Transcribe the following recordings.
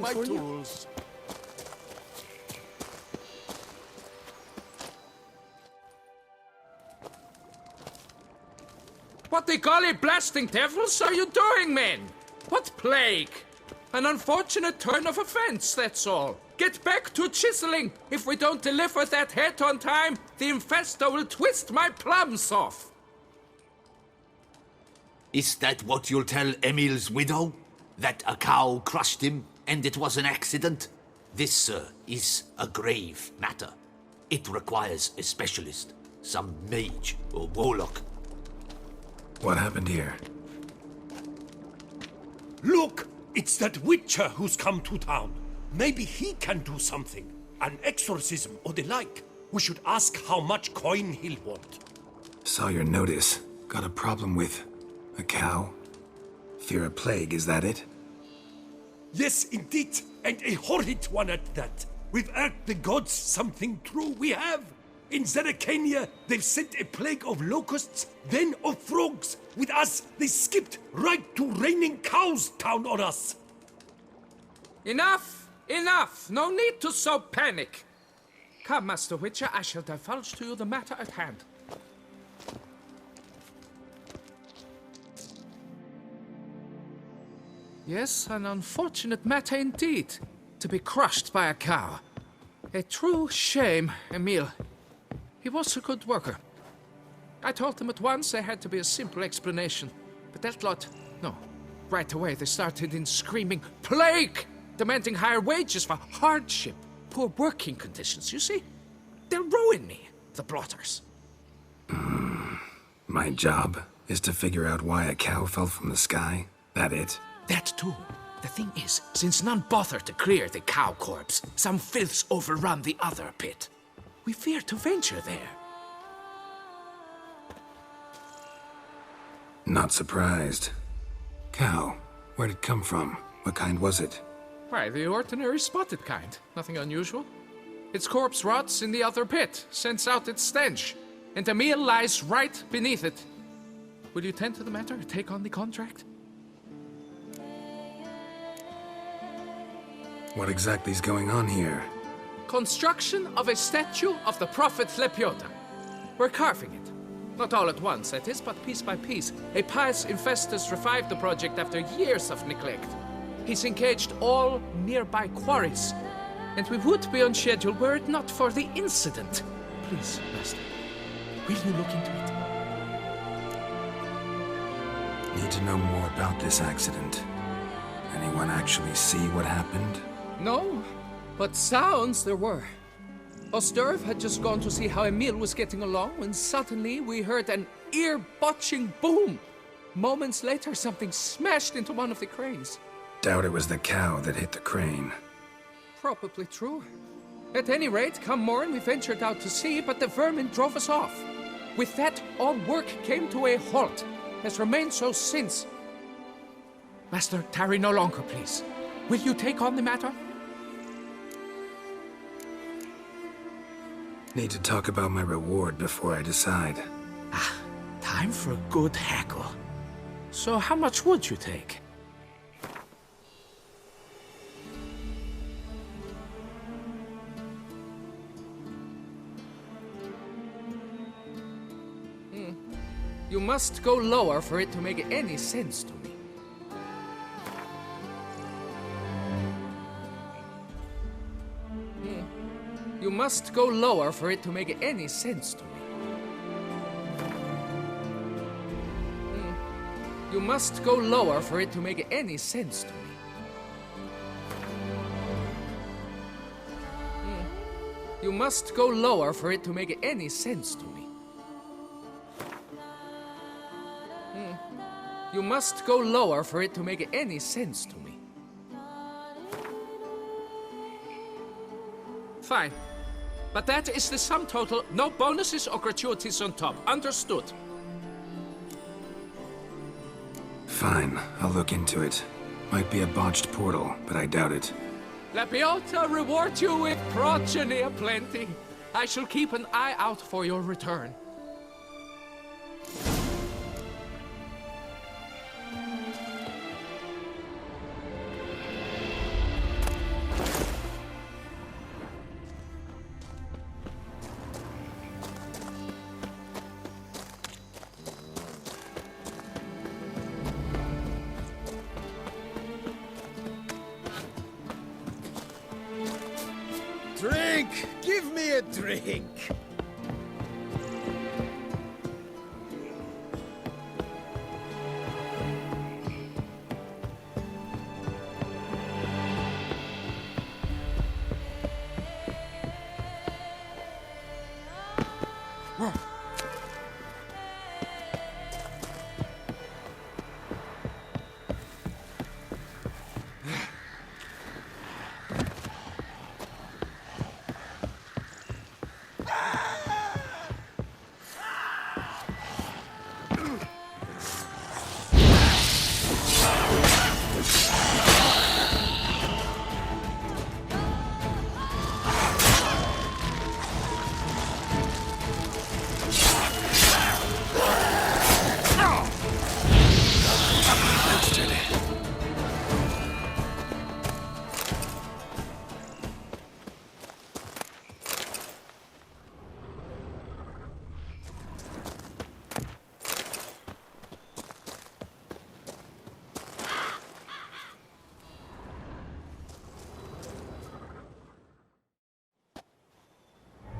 My tools. What the golly blasting devils are you doing, men? What plague? An unfortunate turn of offense, that's all. Get back to chiseling. If we don't deliver that head on time, the infestor will twist my plums off. Is that what you'll tell Emil's widow? That a cow crushed him and it was an accident? This, sir, is a grave matter. It requires a specialist, some mage or warlock. What happened here? Look! It's that witcher who's come to town. Maybe he can do something. An exorcism or the like. We should ask how much coin he'll want. Saw your notice. Got a problem with a cow? Fear a plague, is that it? Yes, indeed. And a horrid one at that. We've earned the gods something true, we have. In Zeracania, they've sent a plague of locusts, then of frogs. With us, they skipped right to raining cows down on us. Enough! Enough! No need to so panic. Come, Master Witcher, I shall divulge to you the matter at hand. Yes, an unfortunate matter indeed. To be crushed by a cow. A true shame, Emil. He was a good worker. I told them at once there had to be a simple explanation. But that lot, no. Right away they started in screaming, "Plague!" Demanding higher wages for hardship, poor working conditions, you see? They'll ruin me, the blotters. My job is to figure out why a cow fell from the sky. That it? That too. The thing is, since none bothered to clear the cow corpse, some filths overrun the other pit. We fear to venture there. Not surprised. Cow, where'd it come from? What kind was it? Why, the ordinary spotted kind. Nothing unusual. Its corpse rots in the other pit, sends out its stench, and the meal lies right beneath it. Will you tend to the matter, take on the contract? What exactly is going on here? Construction of a statue of the prophet Lepiota. We're carving it. Not all at once, that is, but piece by piece. A pious infestus revived the project after years of neglect. He's engaged all nearby quarries. And we would be on schedule were it not for the incident. Please, Master, will you look into it? Need to know more about this accident. Anyone actually see what happened? No, but sounds there were. Osterv had just gone to see how Emil was getting along when suddenly we heard an ear-botching boom. Moments later, something smashed into one of the cranes. Doubt it was the cow that hit the crane. Probably true. At any rate, come morn we ventured out to sea, but the vermin drove us off. With that, all work came to a halt, has remained so since. Master, tarry no longer, please. Will you take on the matter? Need to talk about my reward before I decide. Time for a good haggle. So how much would you take? You must go lower for it to make any sense to me. You must go lower for it to make any sense to me. You must go lower for it to make any sense to me. You must go lower for it to make any sense to me. You must go lower for it to make any sense to me. Fine. But that is the sum total, no bonuses or gratuities on top. Understood? Fine, I'll look into it. Might be a botched portal, but I doubt it. Lepiota reward you with progeny aplenty. I shall keep an eye out for your return. Drink! Give me a drink!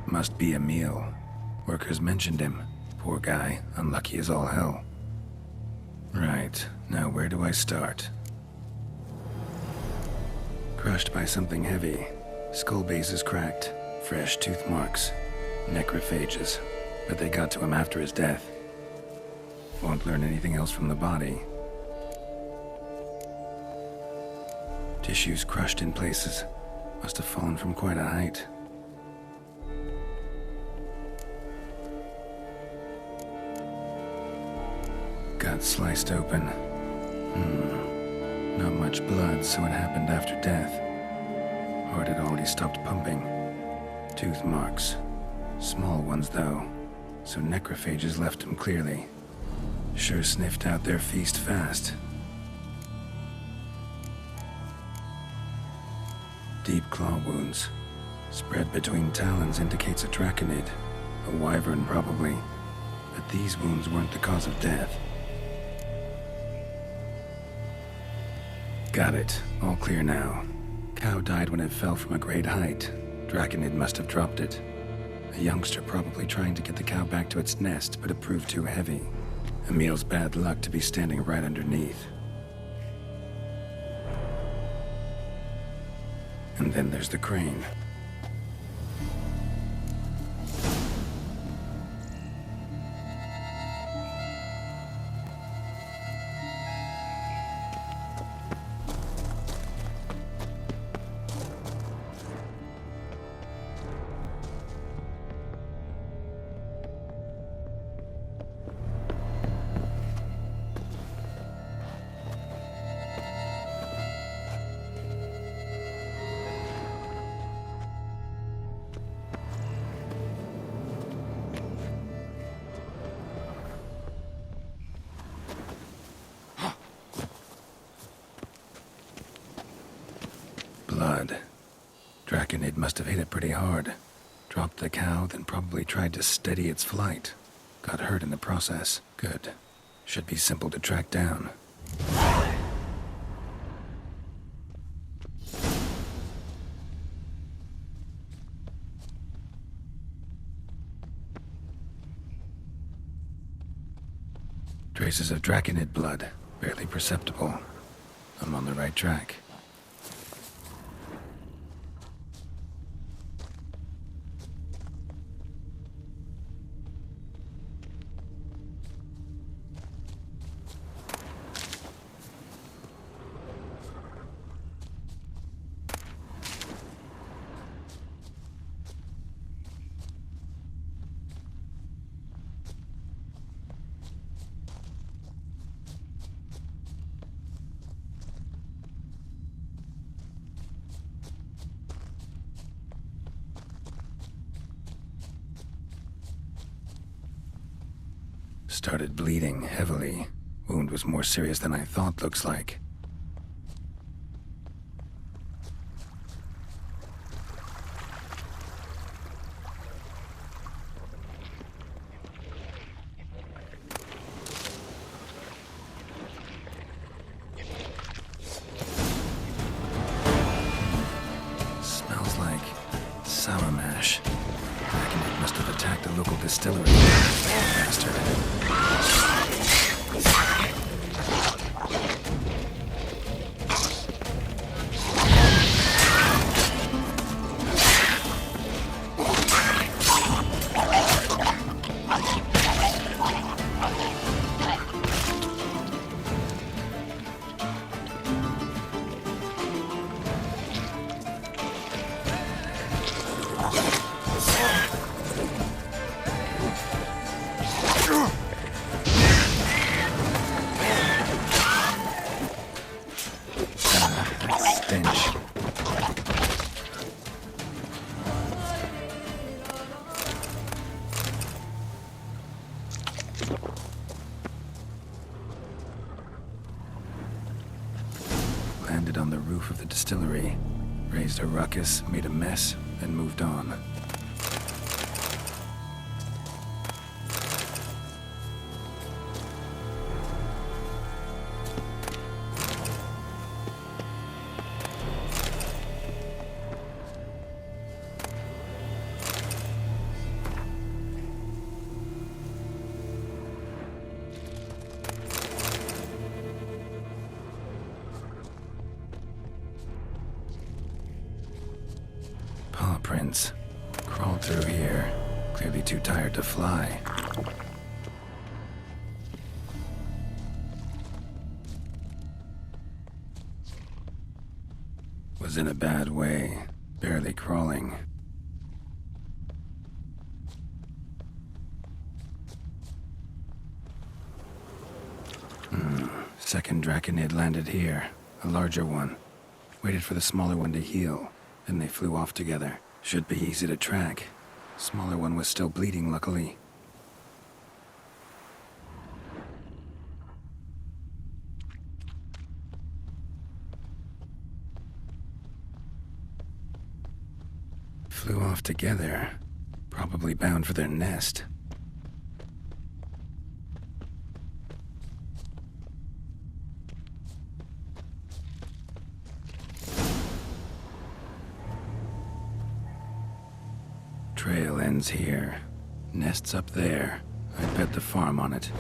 Must be Emil. Workers mentioned him. Poor guy, unlucky as all hell. Right, now where do I start? Crushed by something heavy. Skull base is cracked. Fresh tooth marks. Necrophages. But they got to him after his death. Won't learn anything else from the body. Tissues crushed in places. Must have fallen from quite a height. Gut sliced open. Not much blood, so it happened after death. Heart had already stopped pumping. Tooth marks. Small ones, though, so necrophages left him clearly. Sure sniffed out their feast fast. Deep claw wounds. Spread between talons indicates a draconid. A wyvern, probably. But these wounds weren't the cause of death. Got it. All clear now. Cow died when it fell from a great height. Draconid must have dropped it. A youngster probably trying to get the cow back to its nest, but it proved too heavy. Emil's bad luck to be standing right underneath. And then there's the crane. Blood. Draconid must have hit it pretty hard. Dropped the cow, then probably tried to steady its flight. Got hurt in the process. Good. Should be simple to track down. Traces of Draconid blood. Barely perceptible. I'm on the right track. Started bleeding heavily. Wound was more serious than I thought, looks like. Smells like Sour mash. I reckon it must have attacked a local distillery. Bastard. Stench. Landed on the roof of the distillery, raised a ruckus, made a mess, and moved on. Paw prints. Crawled through here. Clearly too tired to fly. Was in a bad way. Barely crawling. Second draconid landed here. A larger one. Waited for the smaller one to heal. Then they flew off together. Should be easy to track. Smaller one was still bleeding, luckily. Flew off together. Probably bound for their nest. Trail ends here. Nest's up there. I bet the farm on it.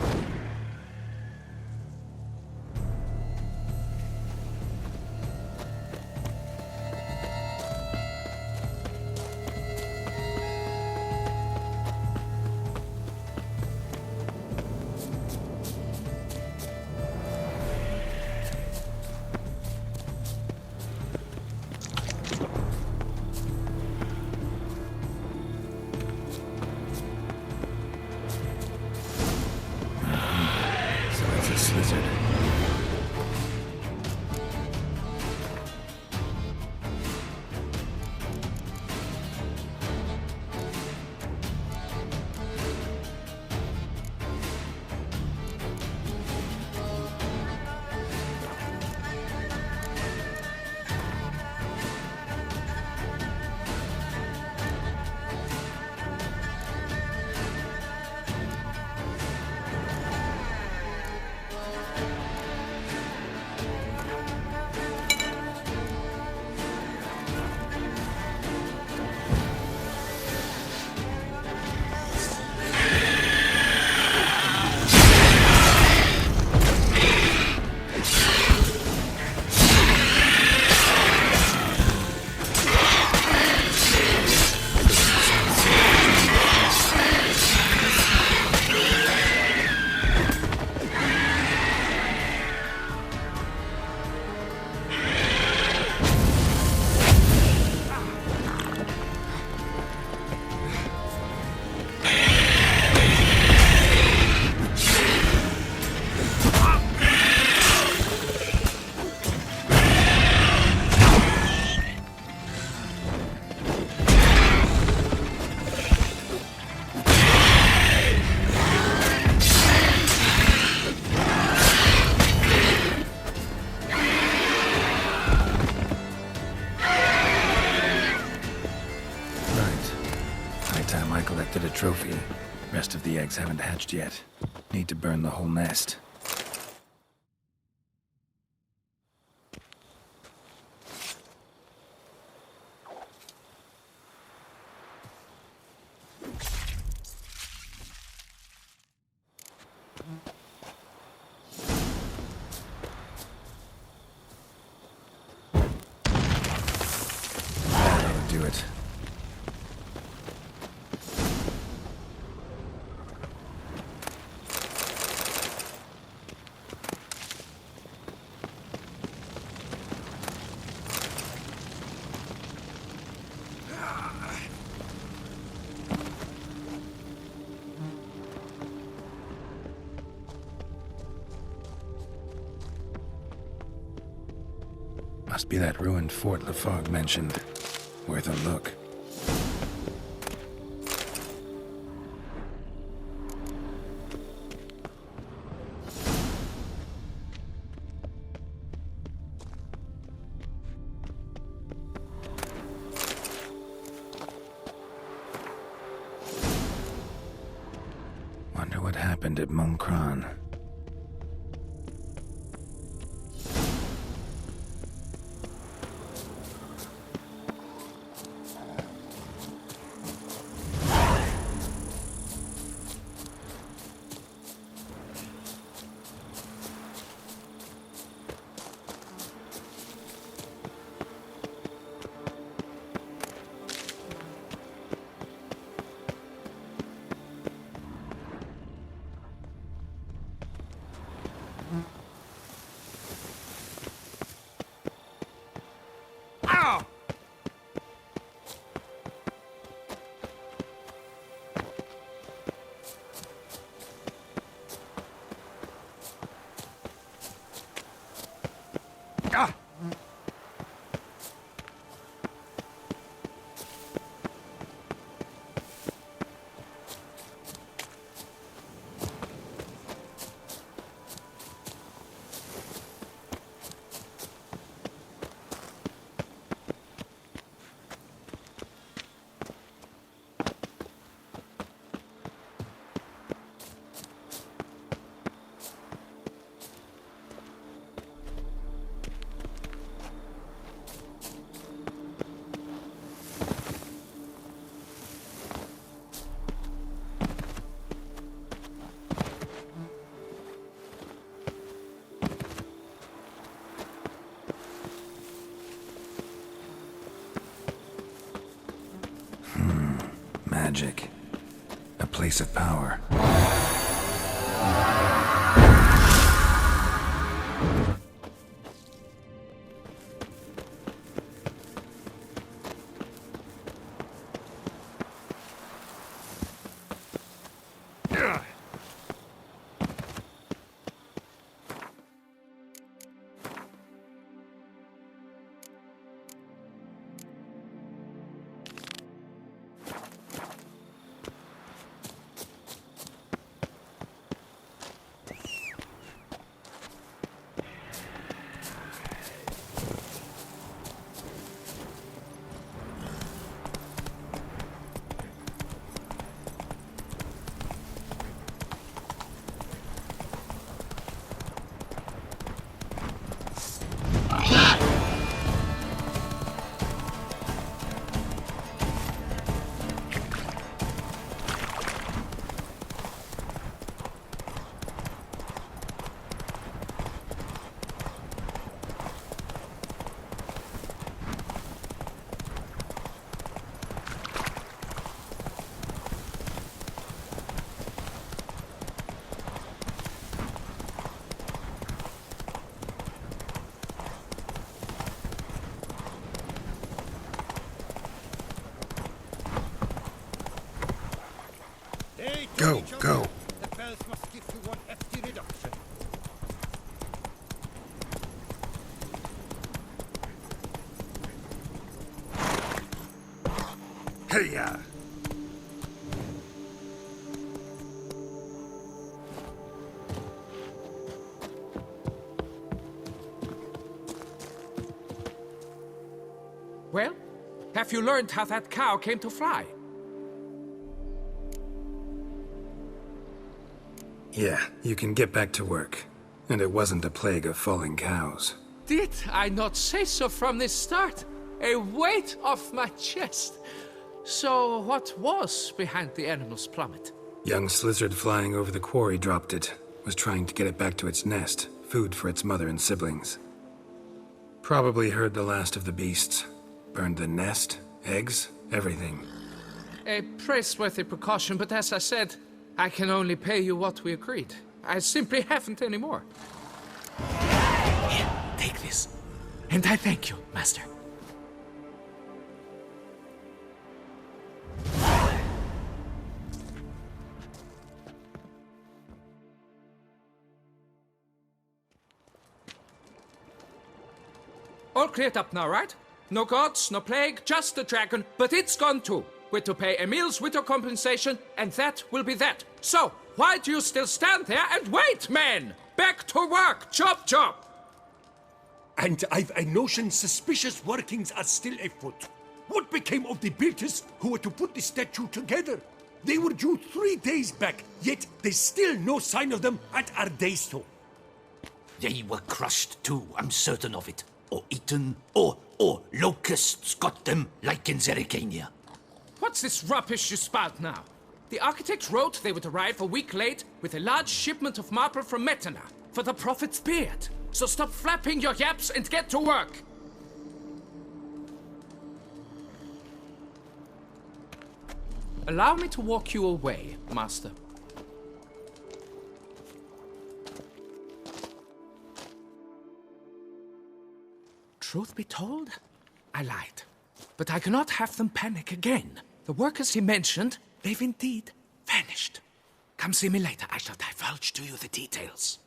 Lizard. Collected a trophy. Rest of the eggs haven't hatched yet. Need to burn the whole nest. do it. Must be that ruined fort Lefog mentioned. Worth a look. Wonder what happened at Moncron. Magic. A place of power. Go, go. The bells must give you one hefty reduction. Hey-ya! Well, have you learned how that cow came to fly? Yeah, you can get back to work. And it wasn't a plague of falling cows. Did I not say so from the start? A weight off my chest. So what was behind the animal's plummet? Young lizard flying over the quarry dropped it. Was trying to get it back to its nest. Food for its mother and siblings. Probably heard the last of the beasts. Burned the nest, Eggs, everything. A praiseworthy precaution, but as I said, I can only pay you what we agreed. I simply haven't any more. Here, take this. And I thank you, Master. All cleared up now, right? No gods, no plague, just the dragon, but it's gone too. We're to pay Emil's widow compensation, and that will be that. So, why do you still stand there and wait, men? Back to work! Chop, chop! And I've a notion suspicious workings are still afoot. What became of the builders who were to put the statue together? They were due 3 days back, yet there's still no sign of them at our day store. They were crushed too, I'm certain of it. Or eaten, or locusts got them, like in Zerikania. What's this rubbish you spout now? The architects wrote they would arrive a week late with a large shipment of marble from Metana for the prophet's beard. So stop flapping your yaps and get to work. Allow me to walk you away, Master. Truth be told, I lied. But I cannot have them panic again. The workers he mentioned, they've indeed vanished. Come see me later. I shall divulge to you the details.